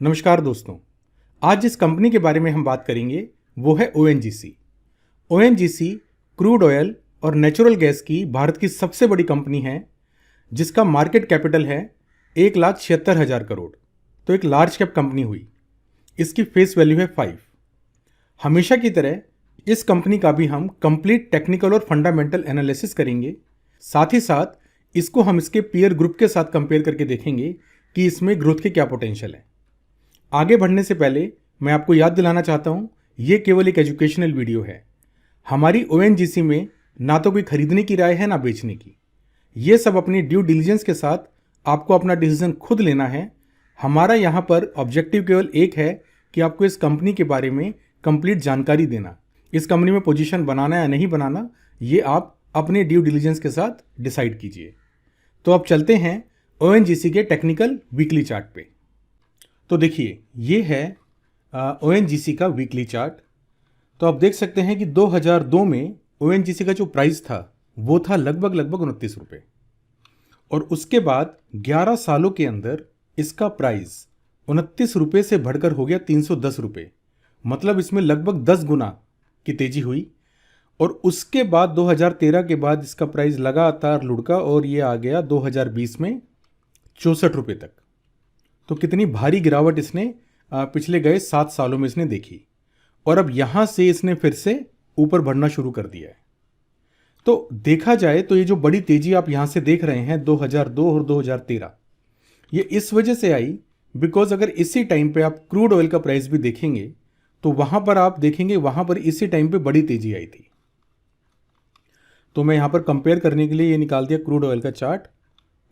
नमस्कार दोस्तों। आज जिस कंपनी के बारे में हम बात करेंगे वो है ONGC। ONGC क्रूड ऑयल और नेचुरल गैस की भारत की सबसे बड़ी कंपनी है जिसका मार्केट कैपिटल है 1,76,000 करोड़। तो एक लार्ज कैप कंपनी हुई। इसकी फेस वैल्यू है 5। हमेशा की तरह इस कंपनी का भी हम कंप्लीट टेक्निकल और फंडामेंटल एनालिसिस करेंगे। साथ ही साथ इसको हम इसके पीयर ग्रुप के साथ कंपेयर करके देखेंगे कि इसमें ग्रोथ के क्या पोटेंशियल है। आगे बढ़ने से पहले मैं आपको याद दिलाना चाहता हूँ, ये केवल एक एजुकेशनल वीडियो है। हमारी ONGC में ना तो कोई खरीदने की राय है ना बेचने की। ये सब अपनी ड्यू डिलिजेंस के साथ आपको अपना डिसीजन खुद लेना है। हमारा यहाँ पर ऑब्जेक्टिव केवल एक है कि आपको इस कंपनी के बारे में कंप्लीट जानकारी देना। इस कंपनी में पोजीशन बनाना या नहीं बनाना ये आप अपने ड्यू डिलिजेंस के साथ डिसाइड कीजिए। तो अब चलते हैं ONGC के टेक्निकल वीकली चार्ट पे। तो देखिए, ये है ONGC का वीकली चार्ट। तो आप देख सकते हैं कि 2002 में ONGC का जो प्राइस था वो था लगभग 29 रुपये, और उसके बाद 11 सालों के अंदर इसका प्राइस 29 रुपये से बढ़कर हो गया 310 रुपये। मतलब इसमें लगभग 10 गुना की तेजी हुई। और उसके बाद 2013 के बाद इसका प्राइस लगातार लुढ़का और ये आ गया 2020 में 64 रुपये तक। तो कितनी भारी गिरावट इसने पिछले गए 7 सालों में इसने देखी, और अब यहां से इसने फिर से ऊपर बढ़ना शुरू कर दिया है। तो देखा जाए तो ये जो बड़ी तेजी आप यहां से देख रहे हैं 2002 और 2013, ये इस वजह से आई बिकॉज अगर इसी टाइम पे आप क्रूड ऑयल का प्राइस भी देखेंगे तो वहां पर आप देखेंगे वहां पर इसी टाइम पे बड़ी तेजी आई थी। तो मैं यहां पर कंपेयर करने के लिए ये निकाल दिया क्रूड ऑयल का चार्ट,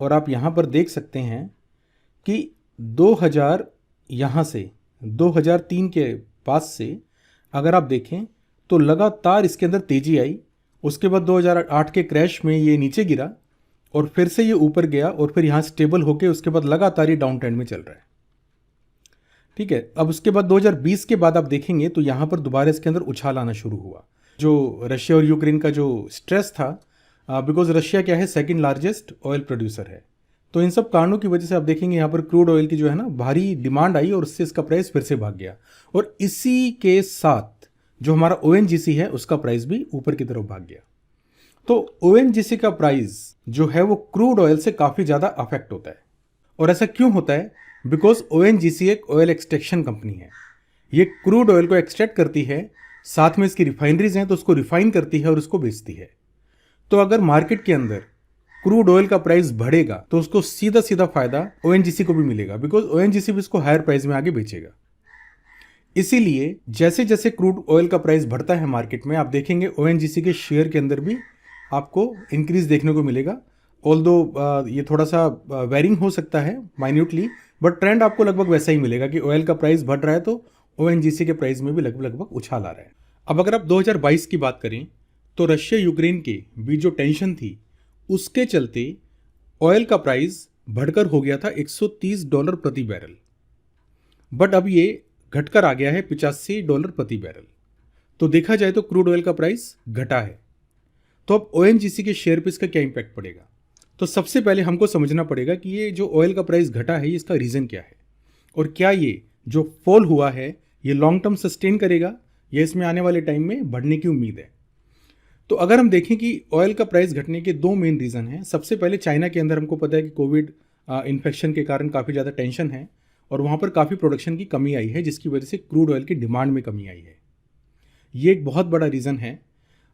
और आप यहां पर देख सकते हैं कि 2000 यहाँ से 2003 के पास से अगर आप देखें तो लगातार इसके अंदर तेजी आई। उसके बाद 2008 के क्रैश में ये नीचे गिरा और फिर से ये ऊपर गया और फिर यहाँ स्टेबल होके उसके बाद लगातार ये डाउन ट्रेंड में चल रहा है। ठीक है, अब उसके बाद 2020 के बाद आप देखेंगे तो यहाँ पर दोबारा इसके अंदर उछाल आना शुरू हुआ। जो रशिया और यूक्रेन का जो स्ट्रेस था, बिकॉज रशिया क्या है, सेकेंड लार्जेस्ट ऑयल प्रोड्यूसर है। तो इन सब कारणों की वजह से आप देखेंगे यहाँ पर क्रूड ऑयल की जो है ना भारी डिमांड आई और उससे इसका प्राइस फिर से भाग गया। और इसी के साथ जो हमारा ONGC है उसका प्राइस भी ऊपर की तरफ भाग गया। तो ONGC का प्राइस जो है वो क्रूड ऑयल से काफ़ी ज़्यादा अफेक्ट होता है। और ऐसा क्यों होता है? बिकॉज ONGC एक ऑयल एक्सट्रैक्शन कंपनी है। ये क्रूड ऑयल को एक्सट्रैक्ट करती है, साथ में इसकी रिफाइनरीज हैं तो उसको रिफाइन करती है और उसको बेचती है। तो अगर मार्केट के अंदर क्रूड ऑयल का प्राइस बढ़ेगा तो उसको सीधा सीधा फायदा ONGC को भी मिलेगा, बिकॉज ONGC भी इसको हायर प्राइस में आगे बेचेगा। इसीलिए जैसे जैसे क्रूड ऑयल का प्राइस बढ़ता है मार्केट में, आप देखेंगे ONGC के शेयर के अंदर भी आपको इंक्रीज देखने को मिलेगा। ऑल्दो ये थोड़ा सा वेरिंग हो सकता है माइन्यूटली, बट ट्रेंड आपको लगभग वैसा ही मिलेगा कि ऑयल का प्राइस बढ़ रहा है तो ONGC के प्राइस में भी लगभग उछाल आ रहा है। अब अगर आप 2022 की बात करें तो रशिया यूक्रेन के बीच जो टेंशन थी उसके चलते ऑयल का प्राइस बढ़कर हो गया था $130 प्रति बैरल, बट अब ये घटकर आ गया है $85 प्रति बैरल। तो देखा जाए तो क्रूड ऑयल का प्राइस घटा है। तो अब ONGC के शेयर पे इसका क्या इंपैक्ट पड़ेगा? तो सबसे पहले हमको समझना पड़ेगा कि ये जो ऑयल का प्राइस घटा है इसका रीज़न क्या है, और क्या ये जो फॉल हुआ है ये लॉन्ग टर्म सस्टेन करेगा या इसमें आने वाले टाइम में बढ़ने की उम्मीद है। तो अगर हम देखें कि ऑयल का प्राइस घटने के 2 मेन रीज़न हैं। सबसे पहले चाइना के अंदर हमको पता है कि कोविड इन्फेक्शन के कारण काफ़ी ज़्यादा टेंशन है और वहाँ पर काफ़ी प्रोडक्शन की कमी आई है, जिसकी वजह से क्रूड ऑयल की डिमांड में कमी आई है। ये एक बहुत बड़ा रीज़न है।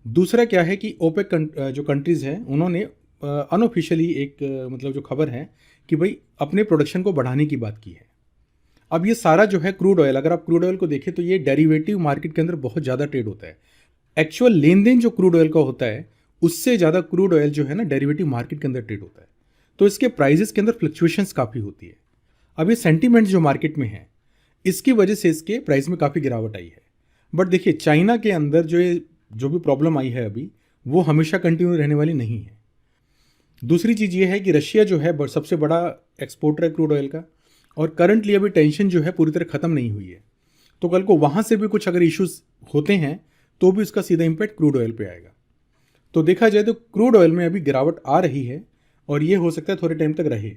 दूसरा क्या है कि OPEC जो कंट्रीज़ हैं उन्होंने अनऑफिशियली एक मतलब जो खबर है कि भाई अपने प्रोडक्शन को बढ़ाने की बात की है। अब ये सारा जो है क्रूड ऑयल, अगर आप क्रूड ऑयल को देखें तो ये डेरिवेटिव मार्केट के अंदर बहुत ज़्यादा ट्रेड होता है। एक्चुअल लेन देन जो क्रूड ऑयल का होता है उससे ज़्यादा क्रूड ऑयल जो है ना डेरिवेटिव मार्केट के अंदर ट्रेड होता है। तो इसके प्राइजेस के अंदर फ्लक्चुएशंस काफ़ी होती है। अब ये सेंटीमेंट जो मार्केट में है इसकी वजह से इसके प्राइस में काफ़ी गिरावट आई है। बट देखिए, चाइना के अंदर जो भी प्रॉब्लम आई है अभी वो हमेशा कंटिन्यू रहने वाली नहीं है। दूसरी चीज़ ये है कि रशिया जो है सबसे बड़ा एक्सपोर्टर है क्रूड ऑयल का, और करंटली अभी टेंशन जो है पूरी तरह ख़त्म नहीं हुई है। तो कल को वहाँ से भी कुछ अगर इश्यूज होते हैं तो भी उसका सीधा इम्पैक्ट क्रूड ऑयल पे आएगा। तो देखा जाए तो क्रूड ऑयल में अभी गिरावट आ रही है और ये हो सकता है थोड़े टाइम तक रहे,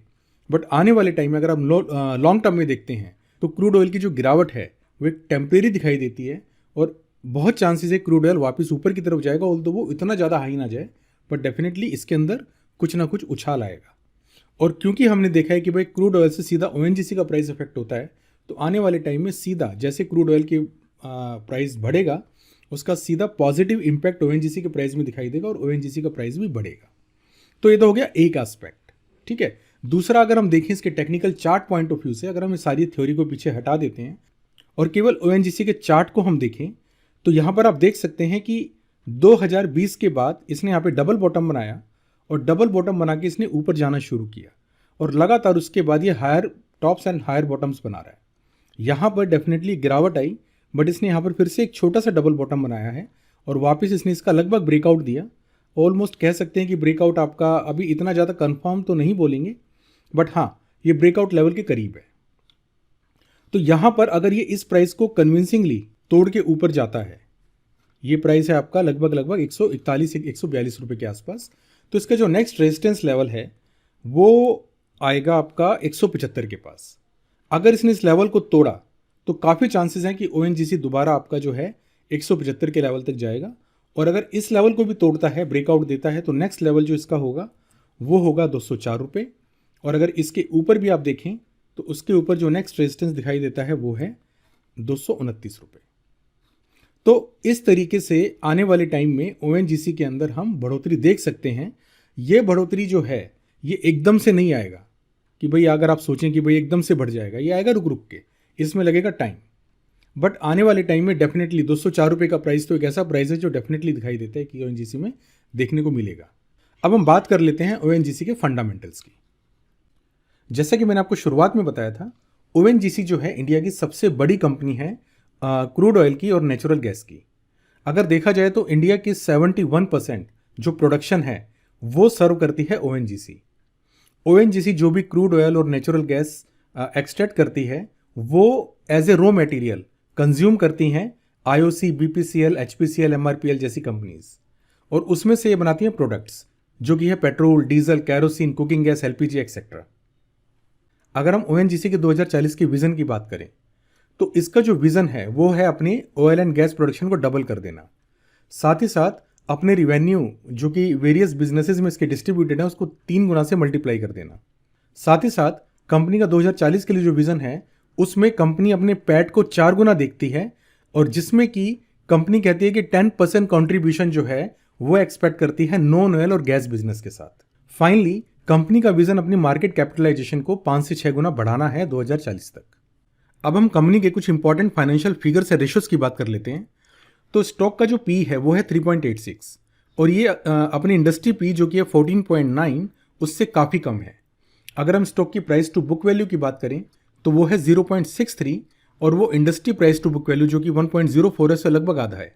बट आने वाले टाइम में अगर हम लॉन्ग टर्म में देखते हैं तो क्रूड ऑयल की जो गिरावट है वो एक टेम्परेरी दिखाई देती है और बहुत चांसेस है क्रूड ऑयल वापस ऊपर की तरफ जाएगा, ऑल्दो वो इतना ज़्यादा हाई ना जाए, बट डेफिनेटली इसके अंदर कुछ ना कुछ उछाल आएगा। और क्योंकि हमने देखा है कि भाई क्रूड ऑयल से सीधा ओएनजीसी का प्राइस इफेक्ट होता है, तो आने वाले टाइम में सीधा जैसे क्रूड ऑयल की प्राइस बढ़ेगा उसका सीधा पॉजिटिव इम्पैक्ट ओएनजीसी के प्राइस में दिखाई देगा और ओएनजीसी का प्राइस भी बढ़ेगा। तो ये तो हो गया एक एस्पेक्ट, ठीक है। दूसरा, अगर हम देखें इसके technical chart point of view से, अगर हम इस सारी थ्योरी को पीछे हटा देते हैं और केवल ओएनजीसी के चार्ट को हम देखें, तो यहाँ पर आप देख सकते हैं कि 2020 के बाद इसने यहाँ पे डबल बॉटम बनाया और डबल बॉटम बना के इसने ऊपर जाना शुरू किया और लगातार उसके बाद ये higher tops and higher bottoms बना रहा है। यहाँ पर डेफिनेटली गिरावट आई, बट इसने यहाँ पर फिर से एक छोटा सा डबल बॉटम बनाया है और वापस इसने इसका लगभग ब्रेकआउट दिया। ऑलमोस्ट कह सकते हैं कि ब्रेकआउट आपका अभी इतना ज़्यादा कंफर्म तो नहीं बोलेंगे, बट हाँ ये ब्रेकआउट लेवल के करीब है। तो यहाँ पर अगर ये इस प्राइस को कन्विंसिंगली तोड़ के ऊपर जाता है, ये प्राइस है आपका लगभग 141 से 142 रुपये के आसपास, तो इसका जो नेक्स्ट रेजिस्टेंस लेवल है वो आएगा आपका 175 के पास। अगर इसने इस लेवल को तोड़ा तो काफ़ी चांसेस हैं कि ओएनजीसी दोबारा आपका जो है 175 के लेवल तक जाएगा, और अगर इस लेवल को भी तोड़ता है, ब्रेकआउट देता है, तो नेक्स्ट लेवल जो इसका होगा वो होगा 204 रुपये। और अगर इसके ऊपर भी आप देखें तो उसके ऊपर जो नेक्स्ट रेजिस्टेंस दिखाई देता है वो है 229 रुपये। तो इस तरीके से आने वाले टाइम में ओएनजीसी के अंदर हम बढ़ोतरी देख सकते हैं। ये बढ़ोतरी जो है ये एकदम से नहीं आएगा कि भाई अगर आप सोचें कि भाई एकदम से बढ़ जाएगा, ये आएगा रुक रुक के, इसमें लगेगा टाइम। बट आने वाले टाइम में डेफिनेटली 204 रुपये का प्राइस तो एक ऐसा प्राइस है जो डेफिनेटली दिखाई देता है कि ओएनजीसी में देखने को मिलेगा। अब हम बात कर लेते हैं ओएनजीसी के फंडामेंटल्स की। जैसा कि मैंने आपको शुरुआत में बताया था, ओएनजीसी जो है इंडिया की सबसे बड़ी कंपनी है क्रूड ऑयल की और नेचुरल गैस की। अगर देखा जाए तो इंडिया की 71% जो प्रोडक्शन है वो सर्व करती है ओएनजीसी। ओएनजीसी जो भी क्रूड ऑयल और नेचुरल गैस एक्सट्रैक्ट करती है वो as a raw material consume करती हैं आईओसी, बीपीसीएल, एचपीसीएल, एमआरपीएल जैसी कंपनीज, और उसमें से ये बनाती हैं प्रोडक्ट्स जो कि है petrol, diesel, kerosene, cooking gas, LPG etcetera. अगर हम ओएनजीसी के 2040 के विजन की बात करें तो इसका जो विजन है वो है अपनी ऑयल एंड गैस प्रोडक्शन को डबल कर देना, साथ ही साथ अपने रिवेन्यू जो कि वेरियस बिजनेसेस में इसके डिस्ट्रीब्यूटेड है उसको 3 गुना से मल्टीप्लाई कर देना। साथ ही साथ कंपनी का 2040 के लिए जो विजन है उसमें कंपनी अपने पैट को 4 गुना देखती है, और जिसमें कि कंपनी कहती है कि 10% कॉन्ट्रीब्यूशन जो है वो एक्सपेक्ट करती है नॉन ऑयल और गैस बिजनेस के साथ। फाइनली कंपनी का विजन अपनी मार्केट कैपिटलाइजेशन को 5 से 6 गुना बढ़ाना है 2040 तक। अब हम कंपनी के कुछ इंपॉर्टेंट फाइनेंशियल फिगर्स या रेशियोज की बात कर लेते हैं। तो स्टॉक का जो पी है वो है 3.86, और ये अपनी इंडस्ट्री पी जो कि है 14.9 उससे काफ़ी कम है। अगर हम स्टॉक की प्राइस टू बुक वैल्यू की बात करें तो वो है 0.63, और वो industry price to book value जो कि 1.04 है उससे लगभग आधा है।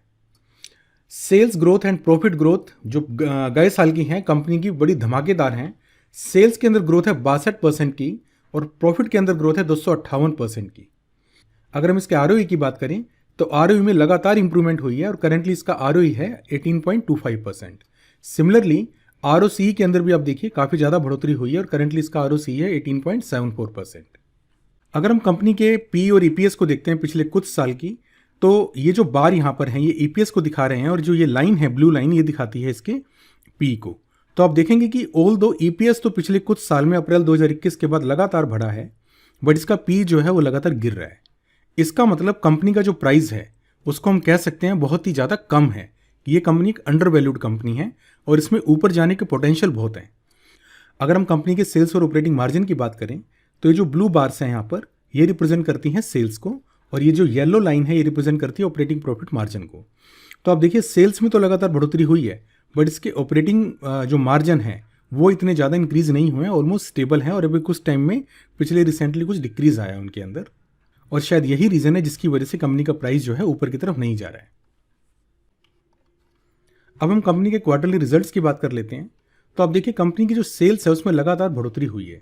Sales growth and profit growth जो गए साल की हैं कंपनी की बड़ी धमाकेदार हैं। सेल्स के अंदर ग्रोथ है 62% की और प्रॉफिट के अंदर ग्रोथ है 258% की। अगर हम इसके आरओई की बात करें तो आरओई में लगातार इंप्रूवमेंट हुई है और करेंटली इसका आरओई है 18.25%। सिमिलरली आरओसी के अंदर भी आप देखिए काफ़ी ज़्यादा बढ़ोतरी हुई है और करेंटली इसका आरओसी है 18.74%। अगर हम कंपनी के पी और ईपीएस को देखते हैं पिछले कुछ साल की, तो ये जो बार यहाँ पर हैं ये ईपीएस को दिखा रहे हैं और जो ये लाइन है ब्लू लाइन ये दिखाती है इसके पी को। तो आप देखेंगे कि ऑल दो ईपीएस तो पिछले कुछ साल में अप्रैल 2021 के बाद लगातार बढ़ा है, बट इसका पी जो है वो लगातार गिर रहा है। इसका मतलब कंपनी का जो प्राइस है उसको हम कह सकते हैं बहुत ही ज़्यादा कम है। ये कंपनी एक अंडर वैल्यूड कंपनी है और इसमें ऊपर जाने के पोटेंशियल बहुत हैं। अगर हम कंपनी के सेल्स और ऑपरेटिंग मार्जिन की बात करें तो ये जो ब्लू बार्स हैं यहाँ पर ये रिप्रेजेंट करती हैं सेल्स को, और ये जो येलो लाइन है ये रिप्रेजेंट करती है ऑपरेटिंग प्रॉफिट मार्जिन को। तो आप देखिए सेल्स में तो लगातार बढ़ोतरी हुई है, बट इसके ऑपरेटिंग जो मार्जिन है वो इतने ज़्यादा इंक्रीज नहीं हुए हैं, ऑलमोस्ट स्टेबल हैं, और अभी कुछ टाइम में पिछले रिसेंटली कुछ डिक्रीज आया उनके अंदर, और शायद यही रीज़न है जिसकी वजह से कंपनी का प्राइस जो है ऊपर की तरफ नहीं जा रहा है। अब हम कंपनी के क्वार्टरली रिजल्ट्स की बात कर लेते हैं। तो आप देखिए कंपनी की जो सेल्स है उसमें लगातार बढ़ोतरी हुई है।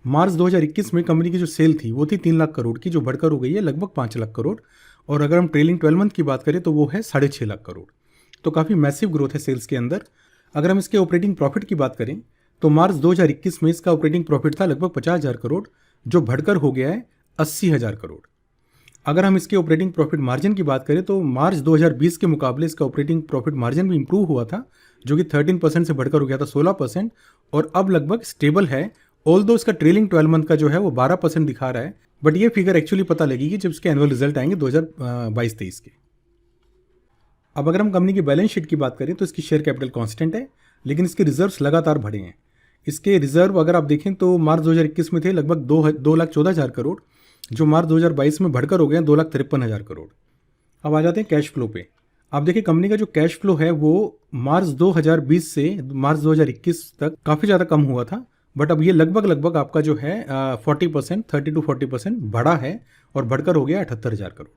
मार्च 2021 में कंपनी की जो सेल थी वो थी 3 लाख करोड़ की, जो बढ़कर हो गई है लगभग 5 लाख करोड़, और अगर हम ट्रेलिंग 12 मंथ की बात करें तो वो है 6.5 लाख करोड़। तो काफ़ी मैसिव ग्रोथ है सेल्स के अंदर। अगर हम इसके ऑपरेटिंग प्रॉफिट की बात करें तो मार्च 2021 में इसका ऑपरेटिंग प्रॉफिट था लगभग 50,000 करोड़, जो बढ़कर हो गया है 80,000 करोड़। अगर हम इसके ऑपरेटिंग प्रॉफिट मार्जिन की बात करें तो मार्च 2020 के मुकाबले इसका ऑपरेटिंग प्रॉफिट मार्जिन भी इंप्रूव हुआ था, जो कि 13% से बढ़कर हो गया था 16%, और अब लगभग स्टेबल है। ऑल्दो इसका ट्रेलिंग 12 मंथ का जो है वो 12% दिखा रहा है, बट ये फिगर एक्चुअली पता लगेगी जब इसके एनुअल रिजल्ट आएंगे 2022-23 के। अब अगर हम कंपनी की बैलेंस शीट की बात करें तो इसकी शेयर कैपिटल कांस्टेंट है, लेकिन इसके रिजर्व्स लगातार बढ़े हैं। इसके रिजर्व अगर आप देखें तो मार्च 2021 में थे लगभग 2,14,000 करोड़, जो मार्च 2022 में बढ़कर हो गए 2,53,000 करोड़। अब आ जाते हैं कैश फ्लो पे। आप देखिए कंपनी का जो कैश फ्लो है वो मार्च 2020 से मार्च 2021 तक काफ़ी ज़्यादा कम हुआ था, बट अब ये लगभग आपका जो है 40%, 30 to 40% बढ़ा है और बढ़कर हो गया 78,000 करोड़।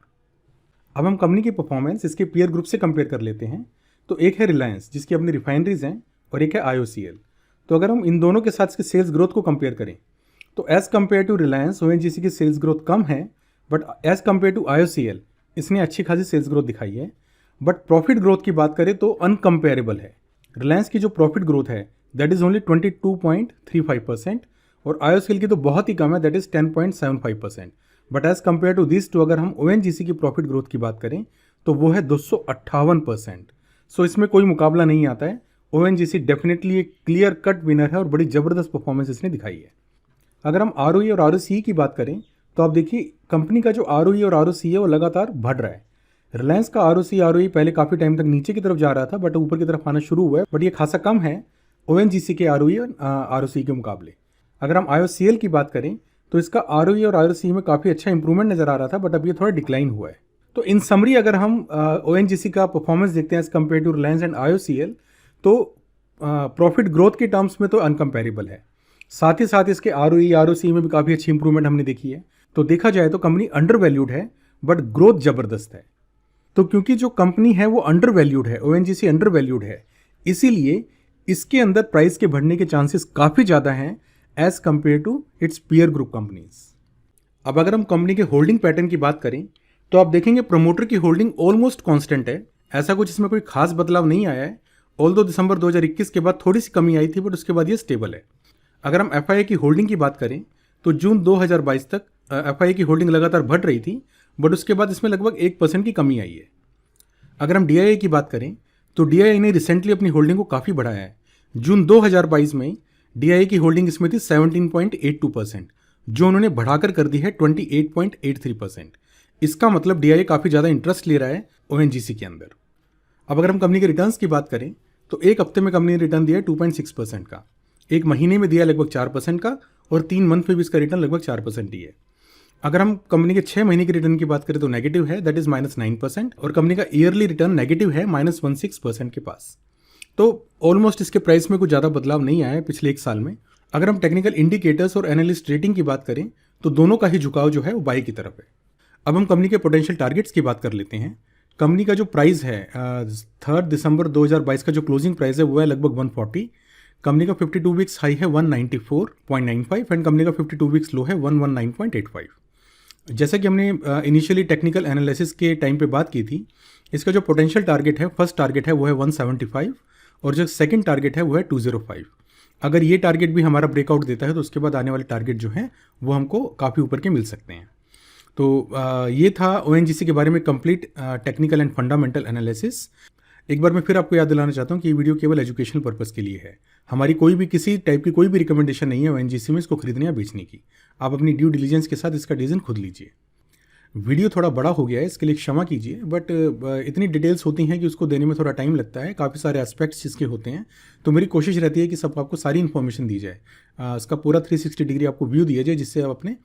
अब हम कंपनी की परफॉर्मेंस इसके पीयर ग्रुप से कंपेयर कर लेते हैं। तो एक है रिलायंस जिसकी अपनी रिफाइनरीज हैं, और एक है IOCL। तो अगर हम इन दोनों के साथ इसके सेल्स ग्रोथ को कंपेयर करें तो as compare to Reliance ONGC की सेल्स ग्रोथ कम है, but as compare to IOCL इसने अच्छी खासी सेल्स ग्रोथ दिखाई है। बट प्रॉफिट ग्रोथ की बात करें तो अनकम्पेरेबल है। रिलायंस की जो प्रॉफिट ग्रोथ है दैट इज़ ओनली 22.35%, और IOCL की तो बहुत ही कम है, that is 10.75%। But as compare to this to अगर हम ONGC की प्रॉफिट ग्रोथ की बात करें तो वो है 258%। सो इसमें कोई मुकाबला नहीं आता है। ONGC डेफिनेटली एक क्लियर कट विनर है और बड़ी ज़बरदस्त परफॉर्मेंस इसने दिखाई है। अगर हम ROE और ROCE की बात करें तो आप देखिए कंपनी का जो ROE और ROCE है वो लगातार बढ़ रहा है। रिलायंस का ROE पहले काफ़ी टाइम तक नीचे की तरफ जा रहा था, बट ऊपर की तरफ आना शुरू हुआ है, बट ये खासा कम है ONGC के ROE और ROCE के मुकाबले। अगर हम IOCL की बात करें तो इसका ROE और ROCE में काफ़ी अच्छा इंप्रूवमेंट नज़र आ रहा था, बट अब ये थोड़ा डिक्लाइन हुआ है। तो इन समरी अगर हम ONGC का परफॉर्मेंस देखते हैं as compare to Reliance and IOCL, तो प्रॉफिट ग्रोथ के टर्म्स में तो अनकम्पेरेबल है। साथ ही साथ इसके ROE ROCE में भी काफ़ी अच्छी इंप्रूवमेंट हमने देखी है। तो देखा जाए तो कंपनी अंडर वैल्यूड है, बट ग्रोथ ज़बरदस्त है। तो क्योंकि जो कंपनी है वो अंडर वैल्यूड है, ONGC अंडर वैल्यूड है, इसीलिए इसके अंदर प्राइस के बढ़ने के चांसेस काफ़ी ज़्यादा हैं as compare to its peer group companies. अब अगर हम कंपनी के होल्डिंग पैटर्न की बात करें तो आप देखेंगे प्रमोटर की होल्डिंग ऑलमोस्ट कांस्टेंट है, ऐसा कुछ इसमें कोई खास बदलाव नहीं आया है। ऑल्दो दिसंबर 2021 के बाद थोड़ी सी कमी आई थी, बट उसके बाद ये स्टेबल है। अगर हम FII की होल्डिंग की बात करें तो जून 2022 तक FII की होल्डिंग लगातार बढ़ रही थी, बट उसके बाद इसमें लगभग 1% की कमी आई है। अगर हम DII की बात करें तो DII ने रिसेंटली अपनी होल्डिंग को काफ़ी बढ़ाया है। जून 2022 में DII की होल्डिंग इसमें थी 17.82%, जो उन्होंने बढ़ाकर कर दी है 28.83%। इसका मतलब DII काफ़ी ज़्यादा इंटरेस्ट ले रहा है ONGC के अंदर। अब अगर हम कंपनी के रिटर्न्स की बात करें तो एक हफ्ते में कंपनी ने रिटर्न दिया है 2.6% का, एक महीने में दिया लगभग 4% का, और 3 मंथ में भी इसका रिटर्न लगभग 4% ही है। अगर हम कंपनी के 6 महीने के रिटर्न की बात करें तो नेगेटिव है, दैट इज -9%, और कंपनी का ईयरली रिटर्न नेगेटिव है -16% के पास। तो ऑलमोस्ट इसके प्राइस में कुछ ज़्यादा बदलाव नहीं आया है पिछले 1 साल में। अगर हम टेक्निकल इंडिकेटर्स और एनालिस्ट रेटिंग की बात करें तो दोनों का ही झुकाव जो है वो बाई की तरफ है। अब हम कंपनी के पोटेंशियल टारगेट्स की बात कर लेते हैं। कंपनी का जो प्राइस है 3 दिसंबर 2022 का जो क्लोजिंग प्राइस है वो है लगभग 140। कंपनी का 52 वीक्स हाई है 194.95 एंड कंपनी का 52 वीक्स लो है 119.85। जैसा कि हमने इनिशियली टेक्निकल एनालिसिस के टाइम पे बात की थी, इसका जो पोटेंशियल टारगेट है, फर्स्ट टारगेट है वो है 175, और जो सेकंड टारगेट है वो है 205। अगर ये टारगेट भी हमारा ब्रेकआउट देता है तो उसके बाद आने वाले टारगेट जो हैं वो हमको काफ़ी ऊपर के मिल सकते हैं। तो ये था ONGC के बारे में complete technical and fundamental analysis. एक बार मैं फिर आपको याद दिलाना चाहता हूँ कि ये वीडियो केवल एजुकेशनल पर्पस के लिए है। हमारी कोई भी किसी टाइप की कोई भी रिकमेंडेशन नहीं है ONGC में इसको खरीदने या बेचने की। आप अपनी ड्यू डिलीजेंस के साथ इसका डिसीजन खुद लीजिए। वीडियो थोड़ा बड़ा हो गया है, इसके लिए क्षमा कीजिए, बट इतनी डिटेल्स होती हैं कि उसको देने में थोड़ा टाइम लगता है, काफ़ी सारे एस्पेक्ट्स इसके होते हैं। तो मेरी कोशिश रहती है कि सब आपको सारी इन्फॉर्मेशन दी जाए, इसका पूरा 360 डिग्री आपको व्यू दिया जाए, जिससे आप अपने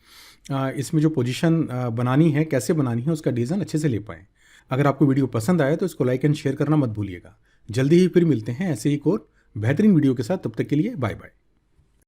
इसमें जो पोजीशन बनानी है, कैसे बनानी है, उसका डिसीजन अच्छे से ले पाएँ। अगर आपको वीडियो पसंद आए तो इसको लाइक एंड शेयर करना मत भूलिएगा। जल्दी ही फिर मिलते हैं ऐसे ही एक और बेहतरीन वीडियो के साथ। तब तक के लिए बाय बाय।